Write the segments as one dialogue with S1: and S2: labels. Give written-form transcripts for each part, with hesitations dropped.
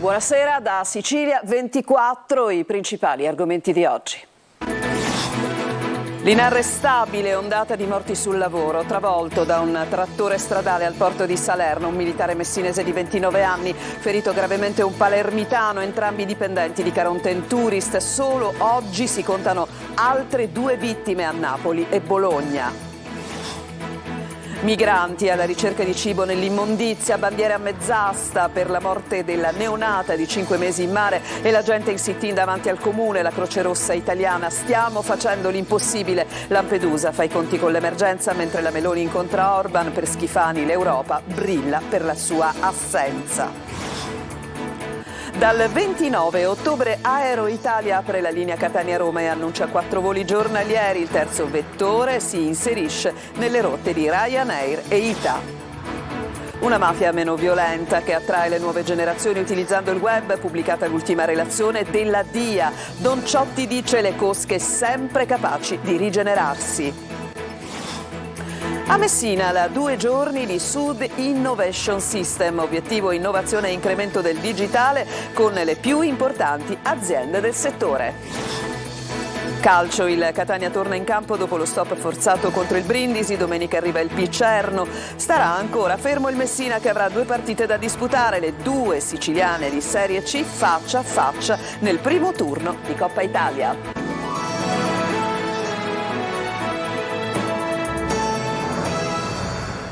S1: Buonasera da Sicilia 24, i principali argomenti di oggi. L'inarrestabile ondata di morti sul lavoro, travolto da un trattore stradale al porto di Salerno, un militare messinese di 29 anni, ferito gravemente un palermitano, entrambi dipendenti di Caronte Tourist. Solo oggi si contano altre 2 vittime a Napoli e Bologna. Migranti alla ricerca di cibo nell'immondizia, bandiere a mezz'asta per la morte della neonata di 5 mesi in mare e la gente in sit-in davanti al comune, la Croce Rossa italiana. Stiamo facendo l'impossibile. Lampedusa fa i conti con l'emergenza mentre la Meloni incontra Orban. Per Schifani l'Europa brilla per la sua assenza. Dal 29 ottobre Aero Italia apre la linea Catania-Roma e annuncia 4 voli giornalieri. Il terzo vettore si inserisce nelle rotte di Ryanair e ITA. Una mafia meno violenta che attrae le nuove generazioni utilizzando il web, pubblicata l'ultima relazione della DIA. Don Ciotti dice le cosche sempre capaci di rigenerarsi. A Messina, da 2 giorni di Sud Innovation System, obiettivo innovazione e incremento del digitale con le più importanti aziende del settore. Calcio, il Catania torna in campo dopo lo stop forzato contro il Brindisi, domenica arriva il Picerno. Starà ancora fermo il Messina che avrà 2 partite da disputare, le 2 siciliane di Serie C faccia a faccia nel primo turno di Coppa Italia.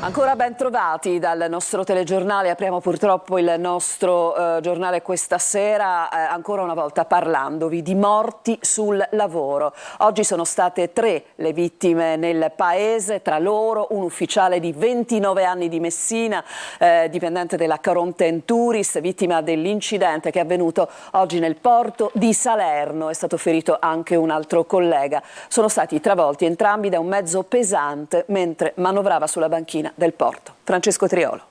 S1: Ancora ben trovati dal nostro telegiornale, apriamo purtroppo il nostro giornale questa sera ancora una volta parlandovi di morti sul lavoro. Oggi sono state 3 le vittime nel paese, tra loro un ufficiale di 29 anni di Messina, dipendente della Caronte Tourist, vittima dell'incidente che è avvenuto oggi nel porto di Salerno. È stato ferito anche un altro collega. Sono stati travolti entrambi da un mezzo pesante mentre manovrava sulla banchina del porto. Francesco Triolo.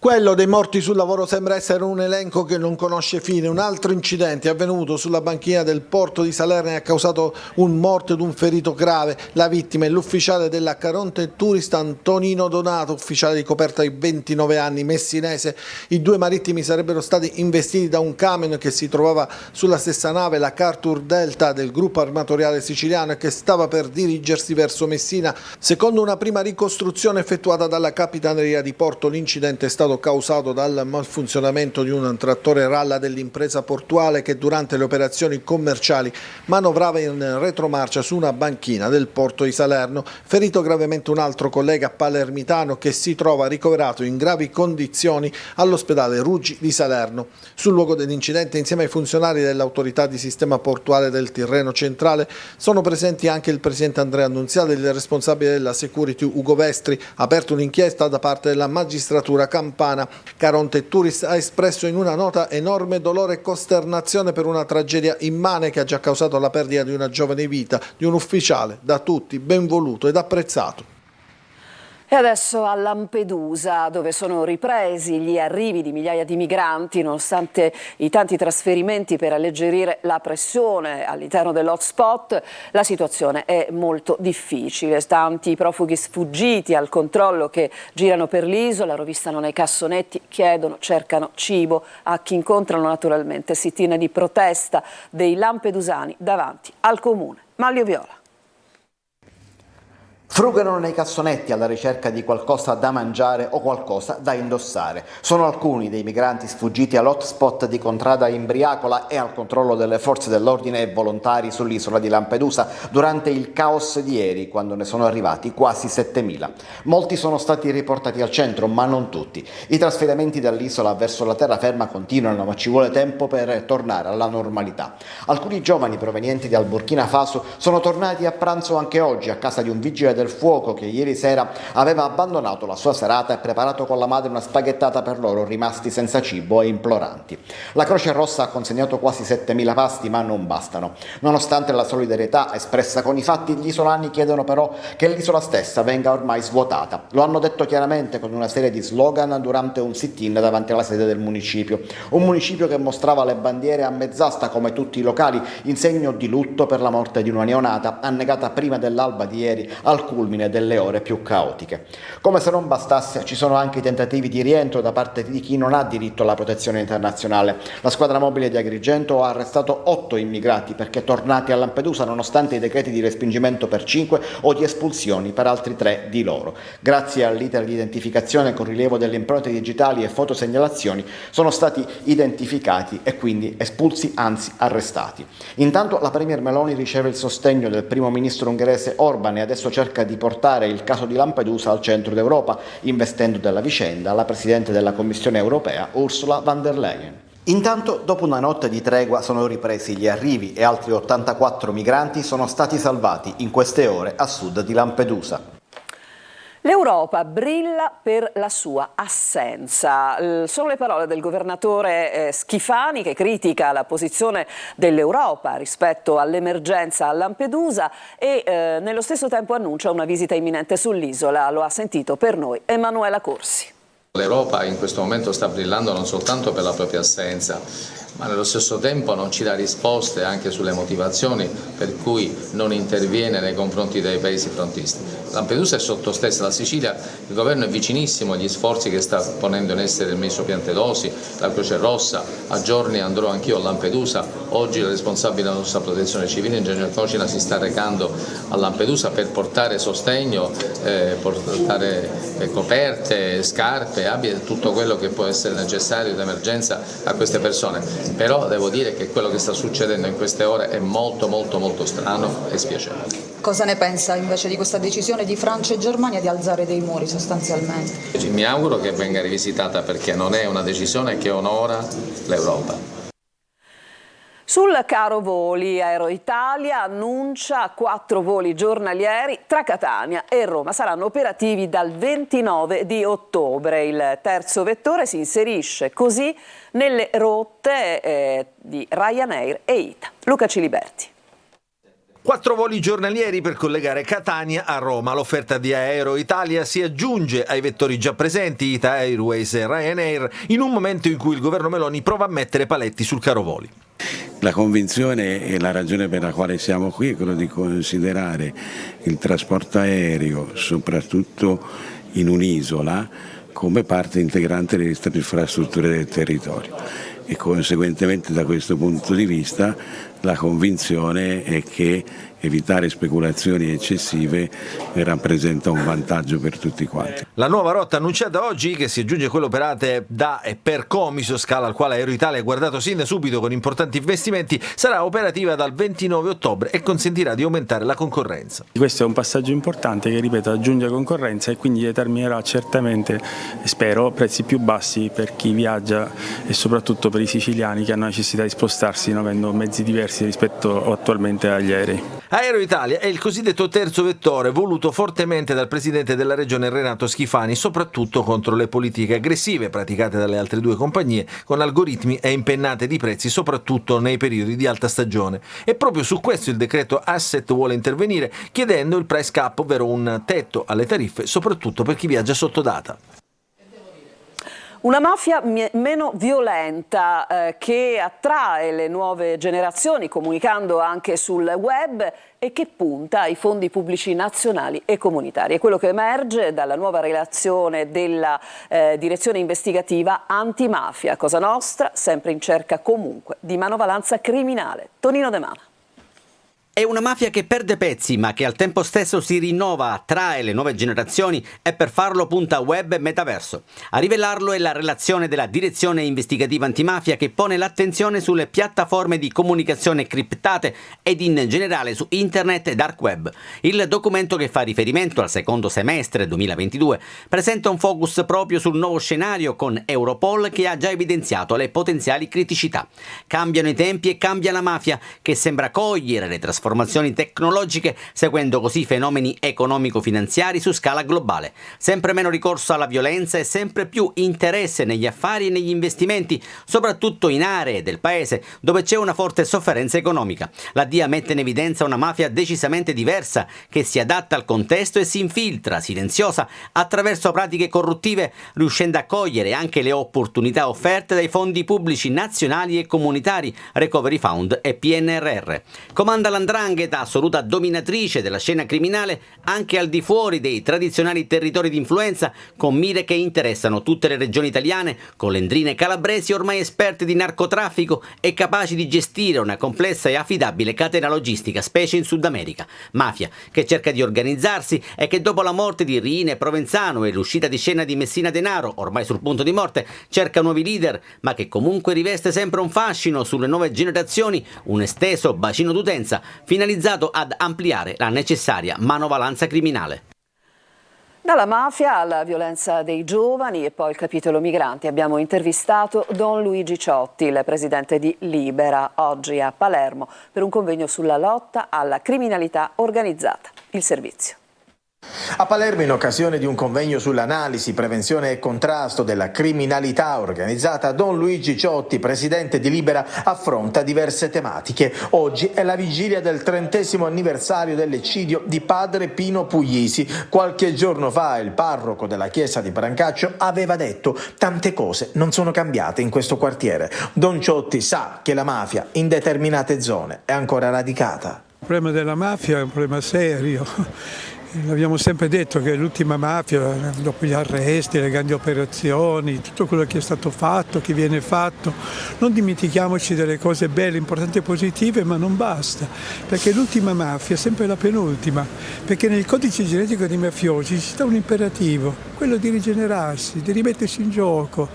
S2: Quello dei morti sul lavoro sembra essere un elenco che non conosce fine. Un altro incidente è avvenuto sulla banchina del porto di Salerno e ha causato un morto ed un ferito grave. La vittima è l'ufficiale della Caronte Tourist Antonino Donato, ufficiale di coperta di 29 anni, messinese. I 2 marittimi sarebbero stati investiti da un camion che si trovava sulla stessa nave, la Cartur Delta del gruppo armatoriale siciliano, e che stava per dirigersi verso Messina. Secondo una prima ricostruzione effettuata dalla Capitaneria di Porto, l'incidente è stato causato dal malfunzionamento di un trattore ralla dell'impresa portuale che durante le operazioni commerciali manovrava in retromarcia su una banchina del porto di Salerno. Ferito gravemente un altro collega palermitano che si trova ricoverato in gravi condizioni all'ospedale Ruggi di Salerno. Sul luogo dell'incidente, insieme ai funzionari dell'autorità di sistema portuale del Tirreno Centrale, sono presenti anche il presidente Andrea Annunziata e il responsabile della security Ugo Vestri. Ha aperto un'inchiesta da parte della magistratura campana. Caronte Tourist ha espresso in una nota enorme dolore e costernazione per una tragedia immane che ha già causato la perdita di una giovane vita, di un ufficiale da tutti ben voluto ed apprezzato.
S1: E adesso a Lampedusa, dove sono ripresi gli arrivi di migliaia di migranti, nonostante i tanti trasferimenti per alleggerire la pressione all'interno dell'hotspot, la situazione è molto difficile. Tanti profughi sfuggiti al controllo che girano per l'isola, rovistano nei cassonetti, chiedono, cercano cibo a chi incontrano naturalmente. Sit-in di protesta dei lampedusani davanti al comune. Manlio Viola.
S3: Frugano nei cassonetti alla ricerca di qualcosa da mangiare o qualcosa da indossare. Sono alcuni dei migranti sfuggiti all'hotspot di Contrada Imbriacola e al controllo delle forze dell'ordine e volontari sull'isola di Lampedusa durante il caos di ieri, quando ne sono arrivati quasi 7.000. Molti sono stati riportati al centro, ma non tutti. I trasferimenti dall'isola verso la terraferma continuano, ma ci vuole tempo per tornare alla normalità. Alcuni giovani provenienti dal Burkina Faso sono tornati a pranzo anche oggi a casa di un vigile del fuoco che ieri sera aveva abbandonato la sua serata e preparato con la madre una spaghettata per loro rimasti senza cibo e imploranti. La Croce Rossa ha consegnato quasi 7.000 pasti, ma non bastano. Nonostante la solidarietà espressa con i fatti, gli isolani chiedono però che l'isola stessa venga ormai svuotata. Lo hanno detto chiaramente con una serie di slogan durante un sit-in davanti alla sede del municipio. Un municipio che mostrava le bandiere a mezz'asta come tutti i locali in segno di lutto per la morte di una neonata annegata prima dell'alba di ieri al culmine delle ore più caotiche. Come se non bastasse, ci sono anche i tentativi di rientro da parte di chi non ha diritto alla protezione internazionale. La squadra mobile di Agrigento ha arrestato 8 immigrati perché tornati a Lampedusa nonostante i decreti di respingimento per 5 o di espulsioni per altri 3 di loro. Grazie all'iter di identificazione con rilievo delle impronte digitali e fotosegnalazioni sono stati identificati e quindi espulsi, anzi arrestati. Intanto la Premier Meloni riceve il sostegno del primo ministro ungherese Orban e adesso cerca di portare il caso di Lampedusa al centro d'Europa, investendo della vicenda la Presidente della Commissione europea Ursula von der Leyen. Intanto, dopo una notte di tregua, sono ripresi gli arrivi e altri 84 migranti sono stati salvati in queste ore a sud di Lampedusa.
S1: L'Europa brilla per la sua assenza. Sono le parole del governatore Schifani, che critica la posizione dell'Europa rispetto all'emergenza a Lampedusa e nello stesso tempo annuncia una visita imminente sull'isola. Lo ha sentito per noi Emanuela Corsi.
S4: L'Europa in questo momento sta brillando non soltanto per la propria assenza, ma nello stesso tempo non ci dà risposte anche sulle motivazioni per cui non interviene nei confronti dei paesi frontisti. Lampedusa è sotto stress, la Sicilia, il governo è vicinissimo agli sforzi che sta ponendo in essere il ministro Piantedosi, la Croce Rossa. A giorni andrò anch'io a Lampedusa, oggi il responsabile della nostra protezione civile, Ingegner Cocina, si sta recando a Lampedusa per portare sostegno, portare coperte, scarpe, abiti, tutto quello che può essere necessario d'emergenza a queste persone. Però devo dire che quello che sta succedendo in queste ore è molto strano e spiacevole.
S5: Cosa ne pensa invece di questa decisione di Francia e Germania di alzare dei muri sostanzialmente?
S4: Mi auguro che venga rivisitata perché non è una decisione che onora l'Europa.
S1: Sul caro voli, Aeroitalia annuncia 4 voli giornalieri tra Catania e Roma. Saranno operativi dal 29 di ottobre. Il terzo vettore si inserisce così nelle rotte di Ryanair e ITA. Luca Ciliberti.
S6: 4 voli giornalieri per collegare Catania a Roma. L'offerta di Aeroitalia si aggiunge ai vettori già presenti, ITA Airways e Ryanair, in un momento in cui il governo Meloni prova a mettere paletti sul caro voli.
S7: La convinzione e la ragione per la quale siamo qui è quello di considerare il trasporto aereo, soprattutto in un'isola, come parte integrante delle infrastrutture del territorio e conseguentemente da questo punto di vista la convinzione è che evitare speculazioni eccessive rappresenta un vantaggio per tutti quanti.
S6: La nuova rotta annunciata oggi, che si aggiunge a quelle operate da e per Comiso, scala al quale Aeroitalia ha guardato sin da subito con importanti investimenti, sarà operativa dal 29 ottobre e consentirà di aumentare la concorrenza.
S8: Questo è un passaggio importante che, ripeto, aggiunge concorrenza e quindi determinerà certamente, spero, prezzi più bassi per chi viaggia e soprattutto per i siciliani che hanno necessità di spostarsi non avendo mezzi diversi rispetto attualmente agli aerei.
S6: Aeroitalia è il cosiddetto terzo vettore voluto fortemente dal presidente della regione Renato Schifani, soprattutto contro le politiche aggressive praticate dalle altre 2 compagnie con algoritmi e impennate di prezzi soprattutto nei periodi di alta stagione. E proprio su questo il decreto Asset vuole intervenire chiedendo il price cap, ovvero un tetto alle tariffe soprattutto per chi viaggia sotto data.
S1: Una mafia meno violenta che attrae le nuove generazioni comunicando anche sul web e che punta ai fondi pubblici nazionali e comunitari. È quello che emerge dalla nuova relazione della direzione investigativa antimafia. Cosa Nostra, sempre in cerca comunque di manovalanza criminale. Tonino De Mana.
S9: È una mafia che perde pezzi ma che al tempo stesso si rinnova, attrae le nuove generazioni e per farlo punta web e metaverso. A rivelarlo è la relazione della direzione investigativa antimafia che pone l'attenzione sulle piattaforme di comunicazione criptate ed in generale su internet e dark web. Il documento, che fa riferimento al secondo semestre 2022, presenta un focus proprio sul nuovo scenario con Europol che ha già evidenziato le potenziali criticità. Cambiano i tempi e cambia la mafia che sembra cogliere le trasformazioni tecnologiche seguendo così fenomeni economico-finanziari su scala globale. Sempre meno ricorso alla violenza e sempre più interesse negli affari e negli investimenti, soprattutto in aree del paese dove c'è una forte sofferenza economica. La DIA mette in evidenza una mafia decisamente diversa che si adatta al contesto e si infiltra silenziosa attraverso pratiche corruttive, riuscendo a cogliere anche le opportunità offerte dai fondi pubblici nazionali e comunitari, Recovery Fund e PNRR. Comanda l'andamento 'ndrangheta, assoluta dominatrice della scena criminale anche al di fuori dei tradizionali territori di influenza, con mire che interessano tutte le regioni italiane, con lendrine calabresi ormai esperte di narcotraffico e capaci di gestire una complessa e affidabile catena logistica, specie in Sud America. Mafia che cerca di organizzarsi e che dopo la morte di Riina e Provenzano e l'uscita di scena di Messina Denaro, ormai sul punto di morte, cerca nuovi leader, ma che comunque riveste sempre un fascino sulle nuove generazioni, un esteso bacino d'utenza finalizzato ad ampliare la necessaria manovalanza criminale.
S1: Dalla mafia alla violenza dei giovani e poi il capitolo migranti. Abbiamo intervistato Don Luigi Ciotti, il presidente di Libera, oggi a Palermo per un convegno sulla lotta alla criminalità organizzata. Il servizio.
S10: A Palermo, in occasione di un convegno sull'analisi, prevenzione e contrasto della criminalità organizzata, Don Luigi Ciotti, presidente di Libera, affronta diverse tematiche. Oggi è la vigilia del 30° anniversario dell'eccidio di padre Pino Puglisi. Qualche giorno fa il parroco della chiesa di Brancaccio aveva detto: tante cose non sono cambiate in questo quartiere. Don Ciotti sa che la mafia in determinate zone è ancora radicata.
S11: Il problema della mafia è un problema serio. L'abbiamo sempre detto che l'ultima mafia, dopo gli arresti, le grandi operazioni, tutto quello che è stato fatto, che viene fatto, non dimentichiamoci delle cose belle, importanti e positive, ma non basta, perché l'ultima mafia è sempre la penultima, perché nel codice genetico dei mafiosi ci sta un imperativo, quello di rigenerarsi, di rimettersi in gioco,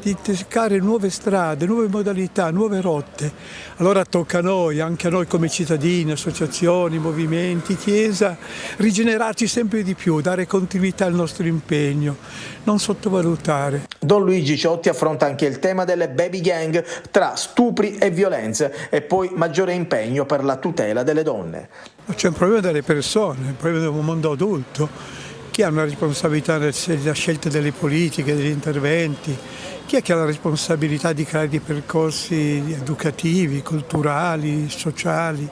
S11: di cercare nuove strade, nuove modalità, nuove rotte. Allora tocca a noi, anche a noi come cittadini, associazioni, movimenti, chiesa, rigenerarci sempre di più, dare continuità al nostro impegno, non sottovalutare.
S10: Don Luigi Ciotti affronta anche il tema delle baby gang, tra stupri e violenze, e poi maggiore impegno per la tutela delle donne.
S11: C'è un problema delle persone, un problema del mondo adulto, chi ha una responsabilità nella scelta delle politiche, degli interventi, chi è che ha la responsabilità di creare dei percorsi educativi, culturali, sociali.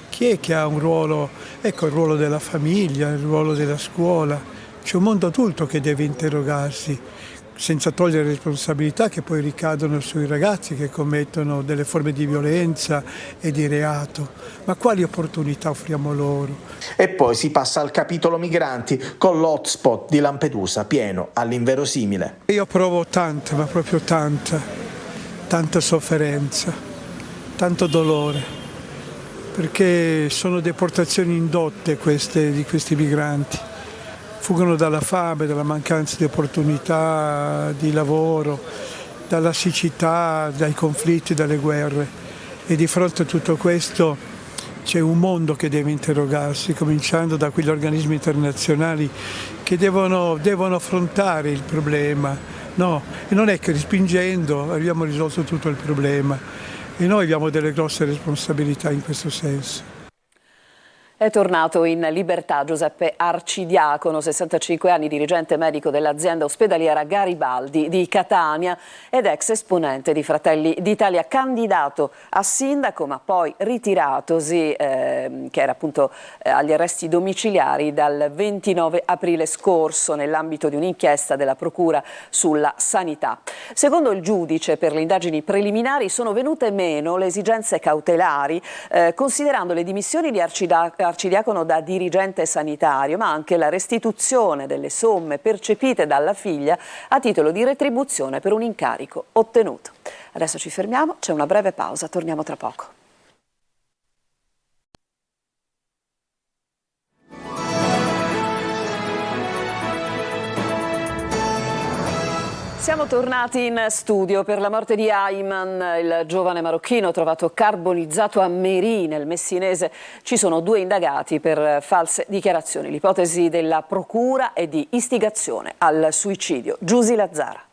S11: Chi è che ha un ruolo? Ecco, il ruolo della famiglia, il ruolo della scuola. C'è un mondo adulto che deve interrogarsi, senza togliere responsabilità che poi ricadono sui ragazzi che commettono delle forme di violenza e di reato. Ma quali opportunità offriamo loro?
S10: E poi si passa al capitolo migranti, con l'hotspot di Lampedusa pieno all'inverosimile.
S11: Io provo tanta, ma proprio tanta sofferenza, tanto dolore, perché sono deportazioni indotte queste di questi migranti. Fuggono dalla fame, dalla mancanza di opportunità di lavoro, dalla siccità, dai conflitti, dalle guerre. E di fronte a tutto questo c'è un mondo che deve interrogarsi, cominciando da quegli organismi internazionali che devono affrontare il problema. No, e non è che respingendo abbiamo risolto tutto il problema. E noi abbiamo delle grosse responsabilità in questo senso.
S1: È tornato in libertà Giuseppe Arcidiacono, 65 anni, dirigente medico dell'azienda ospedaliera Garibaldi di Catania ed ex esponente di Fratelli d'Italia, candidato a sindaco ma poi ritiratosi, che era appunto agli arresti domiciliari dal 29 aprile scorso nell'ambito di un'inchiesta della Procura sulla sanità. Secondo il giudice, per le indagini preliminari sono venute meno le esigenze cautelari, considerando le dimissioni di Arcidiacono da dirigente sanitario, ma anche la restituzione delle somme percepite dalla figlia a titolo di retribuzione per un incarico ottenuto. Adesso ci fermiamo, c'è una breve pausa, torniamo tra poco. Siamo tornati in studio per la morte di Ayman, il giovane marocchino trovato carbonizzato a Merì, nel Messinese. Ci sono 2 indagati per false dichiarazioni. L'ipotesi della procura è di istigazione al suicidio. Giusy Lazzara.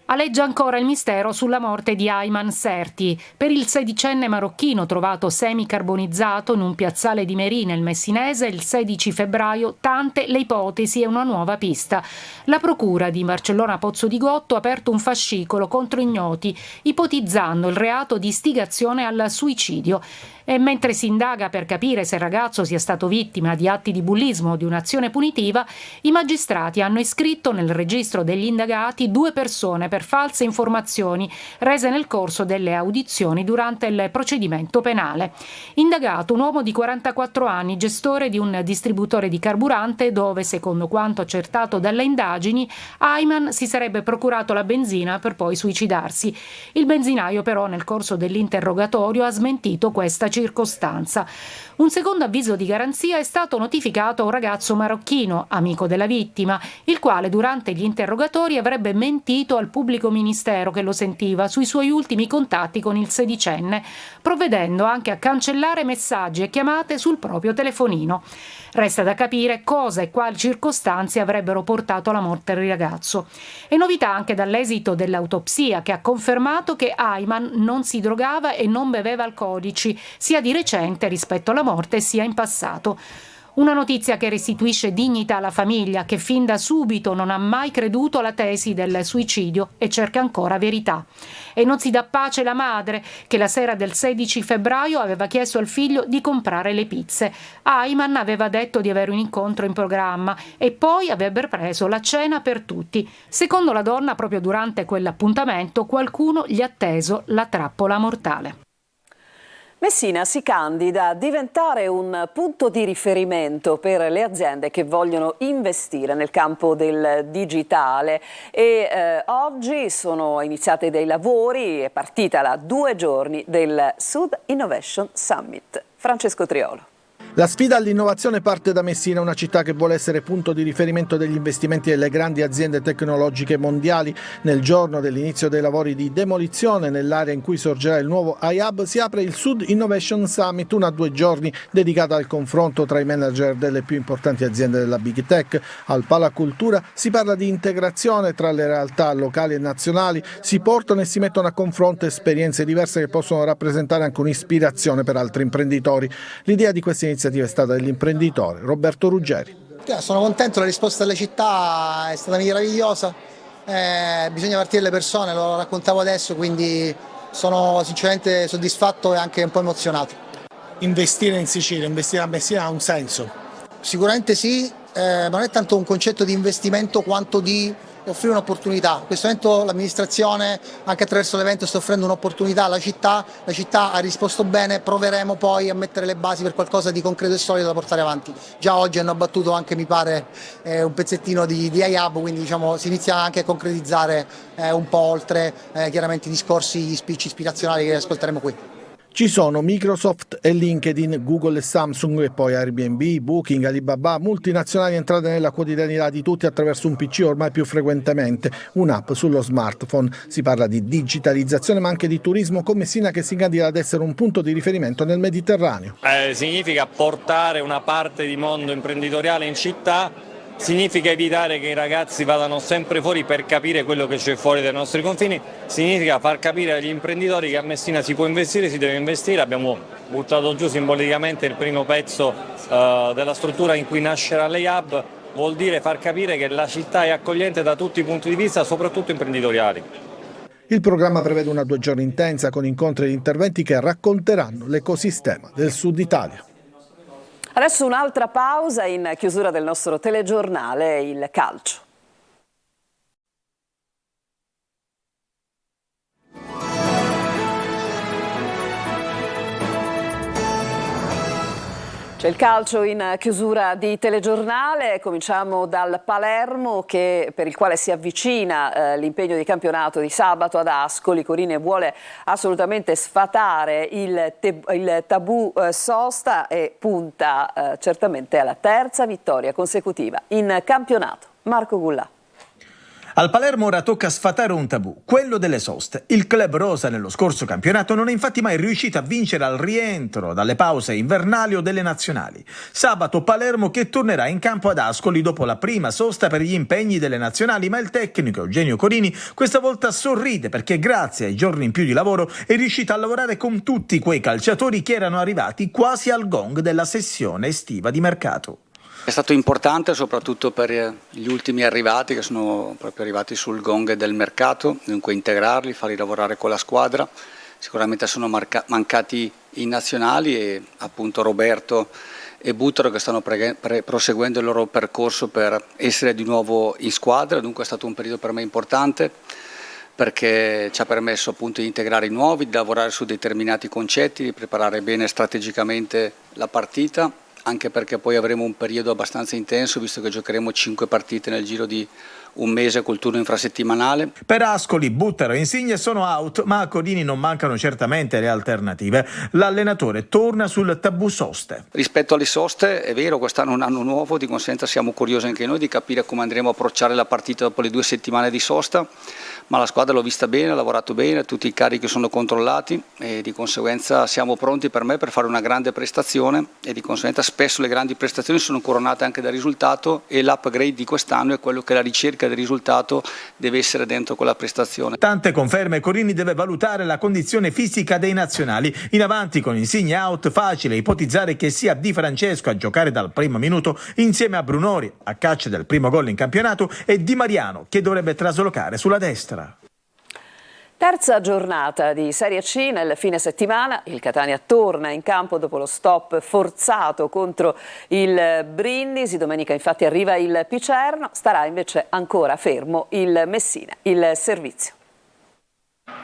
S12: Aleggia ancora il mistero sulla morte di Ayman Serti. Per il 16enne marocchino trovato semicarbonizzato in un piazzale di Merì nel Messinese il 16 febbraio, tante le ipotesi e una nuova pista. La procura di Barcellona Pozzo di Gotto ha aperto un fascicolo contro ignoti, ipotizzando il reato di istigazione al suicidio. E mentre si indaga per capire se il ragazzo sia stato vittima di atti di bullismo o di un'azione punitiva, i magistrati hanno iscritto nel registro degli indagati 2 persone per per false informazioni rese nel corso delle audizioni durante il procedimento penale. Indagato un uomo di 44 anni, gestore di un distributore di carburante dove, secondo quanto accertato dalle indagini, Ayman si sarebbe procurato la benzina per poi suicidarsi. Il benzinaio però nel corso dell'interrogatorio ha smentito questa circostanza. Un secondo avviso di garanzia è stato notificato a un ragazzo marocchino, amico della vittima, il quale durante gli interrogatori avrebbe mentito al pubblico ministero che lo sentiva sui suoi ultimi contatti con il sedicenne, provvedendo anche a cancellare messaggi e chiamate sul proprio telefonino. Resta da capire cosa e quali circostanze avrebbero portato alla morte del ragazzo. E novità anche dall'esito dell'autopsia, che ha confermato che Ayman non si drogava e non beveva alcolici, sia di recente rispetto alla morte sia in passato. Una notizia che restituisce dignità alla famiglia, che fin da subito non ha mai creduto alla tesi del suicidio e cerca ancora verità. E non si dà pace la madre, che la sera del 16 febbraio aveva chiesto al figlio di comprare le pizze. Ayman aveva detto di avere un incontro in programma e poi avrebbe preso la cena per tutti. Secondo la donna, proprio durante quell'appuntamento, qualcuno gli ha teso la trappola mortale.
S1: Messina si candida a diventare un punto di riferimento per le aziende che vogliono investire nel campo del digitale e oggi sono iniziati dei lavori, è partita la 2 giorni del Sud Innovation Summit. Francesco Triolo.
S2: La sfida all'innovazione parte da Messina, una città che vuole essere punto di riferimento degli investimenti delle grandi aziende tecnologiche mondiali. Nel giorno dell'inizio dei lavori di demolizione nell'area in cui sorgerà il nuovo iHub si apre il Sud Innovation Summit, una 2 giorni dedicata al confronto tra i manager delle più importanti aziende della Big Tech. Al Palacultura si parla di integrazione tra le realtà locali e nazionali, si portano e si mettono a confronto esperienze diverse che possono rappresentare anche un'ispirazione per altri imprenditori. L'idea di questa iniziativa è stata dell'imprenditore Roberto Ruggeri.
S13: Sono contento, la risposta della città è stata meravigliosa, bisogna partire dalle persone, lo raccontavo adesso, quindi sono sinceramente soddisfatto e anche un po' emozionato.
S2: Investire in Sicilia, investire a Messina ha un senso?
S13: Sicuramente sì, ma non è tanto un concetto di investimento quanto di offrire un'opportunità. In questo momento l'amministrazione, anche attraverso l'evento, sta offrendo un'opportunità alla città, la città ha risposto bene, proveremo poi a mettere le basi per qualcosa di concreto e solido da portare avanti. Già oggi hanno abbattuto anche, mi pare, un pezzettino di iHub, quindi diciamo, si inizia anche a concretizzare un po' oltre chiaramente i discorsi, gli speech ispirazionali che ascolteremo qui.
S2: Ci sono Microsoft e LinkedIn, Google e Samsung e poi Airbnb, Booking, Alibaba, multinazionali entrate nella quotidianità di tutti attraverso un PC, ormai più frequentemente un'app sullo smartphone. Si parla di digitalizzazione ma anche di turismo, con Messina che si candida ad essere un punto di riferimento nel Mediterraneo.
S14: Significa portare una parte di mondo imprenditoriale in città, significa evitare che i ragazzi vadano sempre fuori per capire quello che c'è fuori dai nostri confini, significa far capire agli imprenditori che a Messina si può investire, si deve investire. Abbiamo buttato giù simbolicamente il primo pezzo della struttura in cui nascerà l'hub, vuol dire far capire che la città è accogliente da tutti i punti di vista, soprattutto imprenditoriali.
S2: Il programma prevede una 2 giorni intensa con incontri ed interventi che racconteranno l'ecosistema del Sud Italia.
S1: Adesso un'altra pausa in chiusura del nostro telegiornale, il calcio. C'è il calcio in chiusura di telegiornale, cominciamo dal Palermo per il quale si avvicina l'impegno di campionato di sabato ad Ascoli. Corini vuole assolutamente sfatare il tabù sosta e punta certamente alla 3ª vittoria consecutiva in campionato. Marco Gullà.
S15: Al Palermo ora tocca sfatare un tabù, quello delle soste. Il club rosa nello scorso campionato non è infatti mai riuscito a vincere al rientro dalle pause invernali o delle nazionali. Sabato Palermo che tornerà in campo ad Ascoli dopo la prima sosta per gli impegni delle nazionali, ma il tecnico Eugenio Corini questa volta sorride perché grazie ai giorni in più di lavoro è riuscito a lavorare con tutti quei calciatori che erano arrivati quasi al gong della sessione estiva di mercato.
S16: È stato importante soprattutto per gli ultimi arrivati che sono proprio arrivati sul gong del mercato, dunque integrarli, farli lavorare con la squadra. Sicuramente sono mancati i nazionali e appunto Roberto e Buttaro che stanno proseguendo il loro percorso per essere di nuovo in squadra, dunque è stato un periodo per me importante perché ci ha permesso appunto di integrare i nuovi, di lavorare su determinati concetti, di preparare bene strategicamente la partita, anche perché poi avremo un periodo abbastanza intenso, visto che giocheremo 5 partite nel giro di un mese col turno infrasettimanale.
S15: Per Ascoli, Buttero e Insigne sono out, ma a Codini non mancano certamente le alternative. L'allenatore torna sul tabù soste.
S16: Rispetto alle soste, è vero, quest'anno è un anno nuovo, di conseguenza siamo curiosi anche noi di capire come andremo a approcciare la partita dopo le 2 settimane di sosta, ma la squadra l'ho vista bene, ha lavorato bene, tutti i carichi sono controllati e di conseguenza siamo pronti per fare una grande prestazione e di conseguenza spesso le grandi prestazioni sono coronate anche dal risultato e l'upgrade di quest'anno è quello che la ricerca del risultato deve essere dentro quella prestazione.
S15: Tante conferme, Corini deve valutare la condizione fisica dei nazionali. In avanti con Insigne out, facile ipotizzare che sia Di Francesco a giocare dal primo minuto insieme a Brunori, a caccia del primo gol in campionato, e Di Mariano che dovrebbe traslocare sulla destra.
S1: Terza giornata di Serie C nel fine settimana, il Catania torna in campo dopo lo stop forzato contro il Brindisi, domenica infatti arriva il Picerno, starà invece ancora fermo il Messina, il servizio.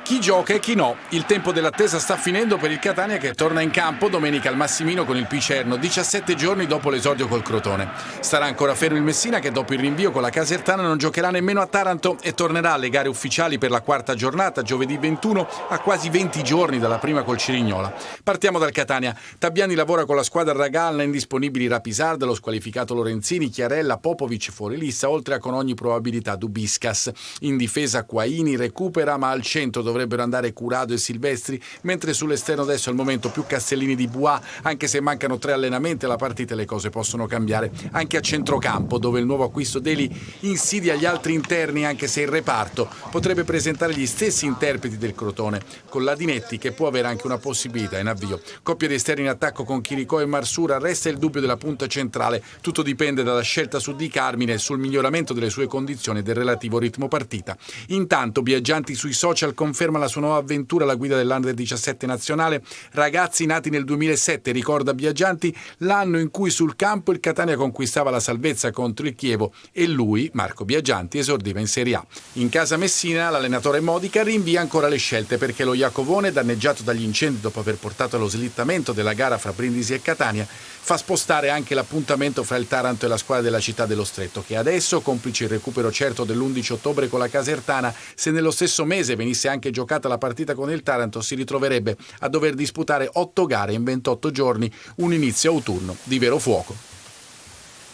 S17: Chi gioca e chi no. Il tempo dell'attesa sta finendo per il Catania che torna in campo domenica al Massimino con il Picerno, 17 giorni dopo l'esordio col Crotone. Starà ancora fermo il Messina che dopo il rinvio con la Casertana non giocherà nemmeno a Taranto e tornerà alle gare ufficiali per la quarta giornata, giovedì 21, a quasi 20 giorni dalla prima col Cirignola. Partiamo dal Catania. Tabbiani lavora con la squadra Ragalna, indisponibili Rapisarda, lo squalificato Lorenzini, Chiarella, Popovic fuori lista, oltre a con ogni probabilità Dubiscas. In difesa Quaini recupera, ma al centro dovrebbero andare Curado e Silvestri, mentre sull'esterno adesso al momento più Castellini di Buà, anche se mancano 3 allenamenti alla partita le cose possono cambiare. Anche a centrocampo, dove il nuovo acquisto Deli insidia gli altri interni, anche se il reparto potrebbe presentare gli stessi interpreti del Crotone, con Ladinetti che può avere anche una possibilità in avvio. Coppia di esterni in attacco con Chiricò e Marsura, resta il dubbio della punta centrale, tutto dipende dalla scelta su Di Carmine e sul miglioramento delle sue condizioni e del relativo ritmo partita. Intanto Biaggianti sui social conferma la sua nuova avventura alla guida dell'Under 17 nazionale. Ragazzi nati nel 2007, ricorda Biaggianti, l'anno in cui sul campo il Catania conquistava la salvezza contro il Chievo e lui, Marco Biaggianti, esordiva in Serie A. In casa Messina l'allenatore Modica rinvia ancora le scelte perché lo Iacovone, danneggiato dagli incendi dopo aver portato allo slittamento della gara fra Brindisi e Catania, fa spostare anche l'appuntamento fra il Taranto e la squadra della città dello Stretto, che adesso, complice il recupero certo dell'11 ottobre con la Casertana, se nello stesso mese venisse anche giocata la partita con il Taranto, si ritroverebbe a dover disputare 8 gare in 28 giorni, un inizio autunno di vero fuoco.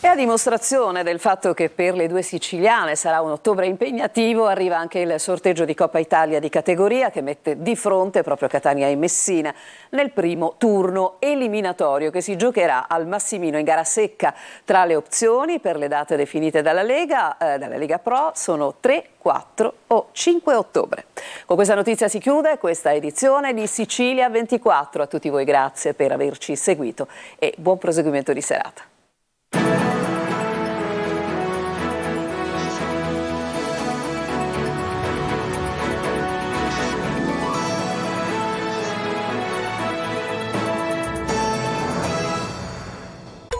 S1: E a dimostrazione del fatto che per le due siciliane sarà un ottobre impegnativo, arriva anche il sorteggio di Coppa Italia di categoria che mette di fronte proprio Catania e Messina nel primo turno eliminatorio che si giocherà al Massimino in gara secca. Tra le opzioni per le date definite dalla Lega Pro sono 3, 4 o 5 ottobre. Con questa notizia si chiude questa edizione di Sicilia 24. A tutti voi grazie per averci seguito e buon proseguimento di serata.